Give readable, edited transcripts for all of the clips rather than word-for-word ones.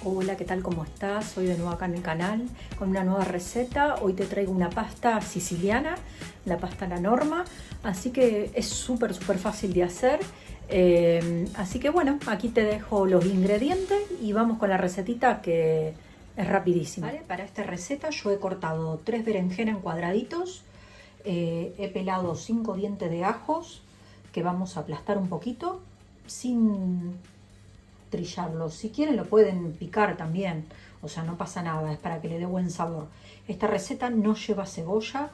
Hola, ¿qué tal? ¿Cómo estás? Soy de nuevo acá en el canal con una nueva receta. Hoy te traigo una pasta siciliana, la pasta a la norma, así que es súper fácil de hacer. Así que bueno, aquí te dejo los ingredientes y vamos con la recetita que es rapidísima. ¿Vale? Para esta receta yo he cortado 3 berenjenas en cuadraditos, he pelado 5 dientes de ajos que vamos a aplastar un poquito sin trillarlo. Si quieren lo pueden picar también, o sea, no pasa nada, es para que le dé buen sabor. Esta receta no lleva cebolla,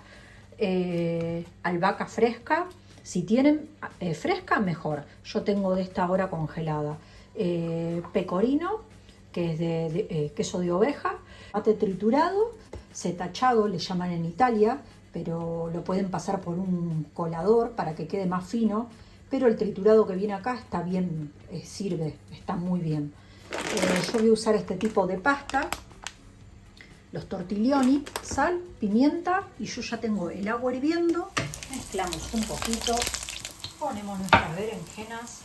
albahaca fresca. Si tienen fresca, mejor. Yo tengo de esta ahora congelada. Pecorino, que es de queso de oveja, mate triturado, setachado, le llaman en Italia, pero lo pueden pasar por un colador para que quede más fino. Pero el triturado que viene acá está bien, sirve, está muy bien. Yo voy a usar este tipo de pasta, los tortiglioni, sal, pimienta, y yo ya tengo el agua hirviendo. Mezclamos un poquito, ponemos nuestras berenjenas.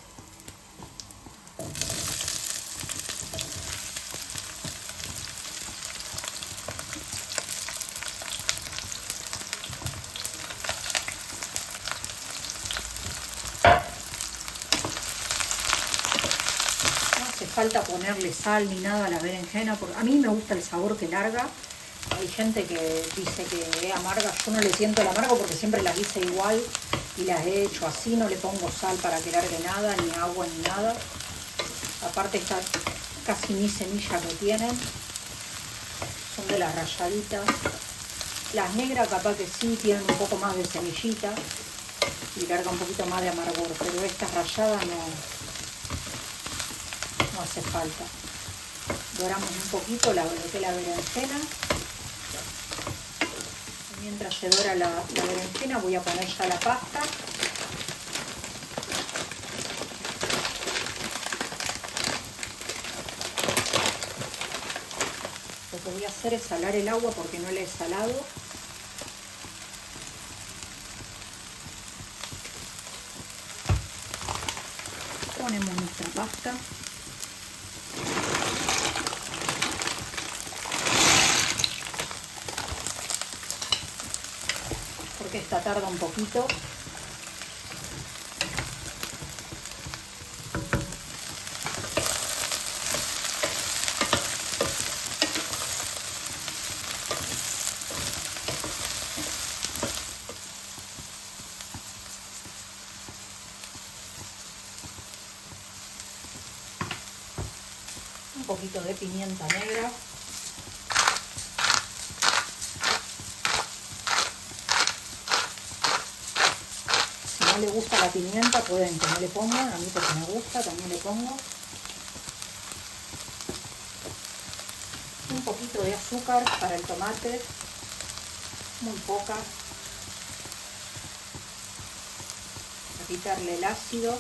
Falta ponerle sal ni nada a la berenjena, porque a mí me gusta el sabor que larga. Hay gente que dice que es amarga, yo no le siento el amargo porque siempre las hice igual y las he hecho así, no le pongo sal para que largue nada, ni agua ni nada. Aparte está casi ni semilla que tienen, son de las rayaditas. Las negras capaz que sí tienen un poco más de semillita y larga un poquito más de amargor, pero estas rayadas no hace falta. Doramos un poquito lo que es la berenjena. Mientras se dora la berenjena voy a poner ya la pasta. Lo que voy a hacer es salar el agua porque no la he salado. Ponemos nuestra pasta. Porque esta tarda un poquito. Un poquito de pimienta negra. Si no le gusta la pimienta pueden que no le pongan, a mí porque me gusta también le pongo. Un poquito de azúcar para el tomate, muy poca, para quitarle el ácido.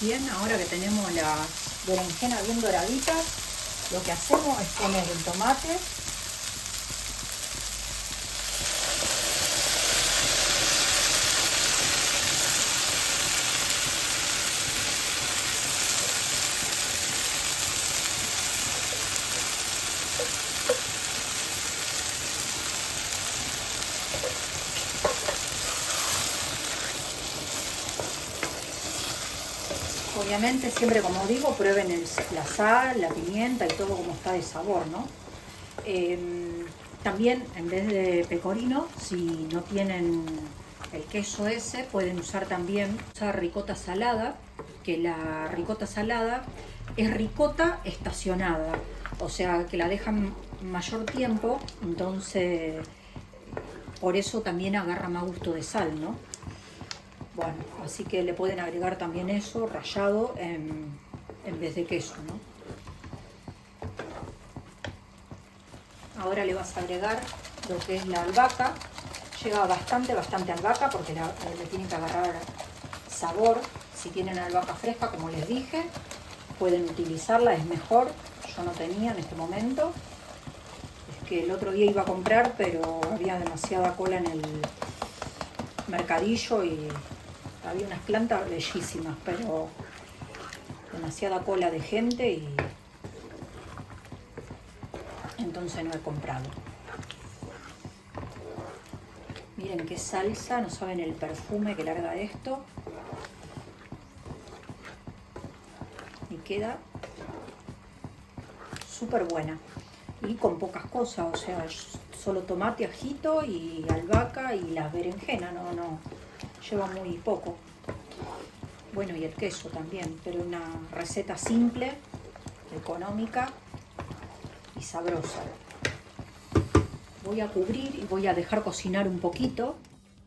Bien, ahora que tenemos las berenjenas bien doraditas, lo que hacemos es poner el tomate. Obviamente siempre, como digo, prueben la sal, la pimienta y todo como está de sabor, ¿no? También en vez de pecorino, si no tienen el queso ese, pueden usar también ricota salada, que la ricota salada es ricota estacionada, o sea que la dejan mayor tiempo, entonces por eso también agarra más gusto de sal, ¿no? Bueno, así que le pueden agregar también eso rallado en vez de queso, ¿no? Ahora le vas a agregar lo que es la albahaca. Lleva bastante albahaca porque le tienen que agarrar sabor. Si tienen albahaca fresca, como les dije, pueden utilizarla, es mejor. Yo no tenía en este momento. que el otro día iba a comprar, pero había demasiada cola en el mercadillo y había unas plantas bellísimas, pero demasiada cola de gente y entonces no he comprado. Miren qué salsa, no saben el perfume que larga esto. Y queda súper buena. Y con pocas cosas, o sea, solo tomate, ajito y albahaca y las berenjenas, no, lleva muy poco. Bueno, y el queso también, pero una receta simple, económica y sabrosa. Voy a cubrir y voy a dejar cocinar un poquito.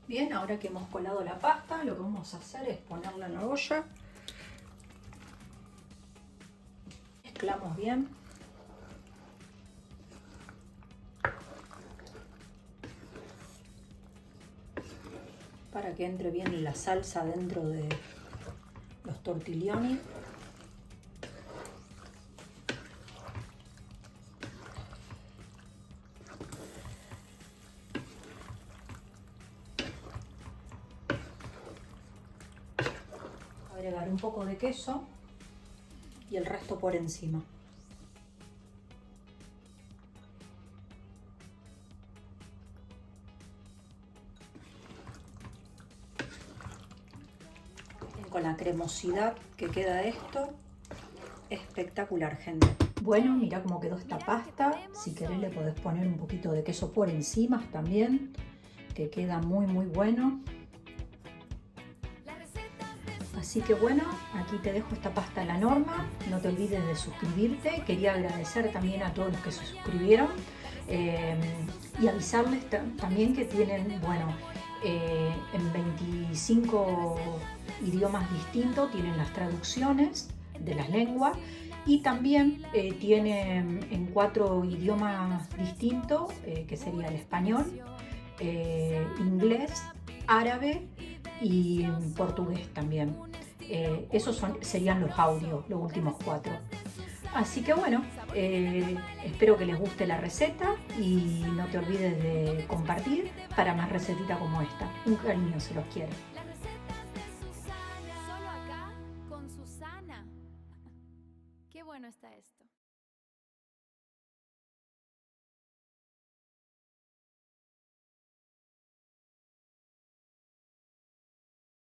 Bien, ahora que hemos colado la pasta, lo que vamos a hacer es ponerla en la olla. Mezclamos bien. Para que entre bien la salsa dentro de los tortiglioni. Agregar un poco de queso y el resto por encima. Con la cremosidad que queda esto, espectacular, gente. Bueno, mira cómo quedó esta pasta. Si querés le podés poner un poquito de queso por encima también, que queda muy bueno. Así que bueno, aquí te dejo esta pasta a la norma. No te olvides de suscribirte. Quería agradecer también a todos los que se suscribieron y avisarles también que tienen, bueno, en 25 idiomas distintos tienen las traducciones de las lenguas y también tienen en 4 idiomas distintos, que sería el español, inglés, árabe y portugués también. Esos serían los audios, los últimos 4. Así que bueno, espero que les guste la receta y no te olvides de compartir para más recetitas como esta. Un cariño, se los quiero. Solo acá con Susana. Qué bueno está esto.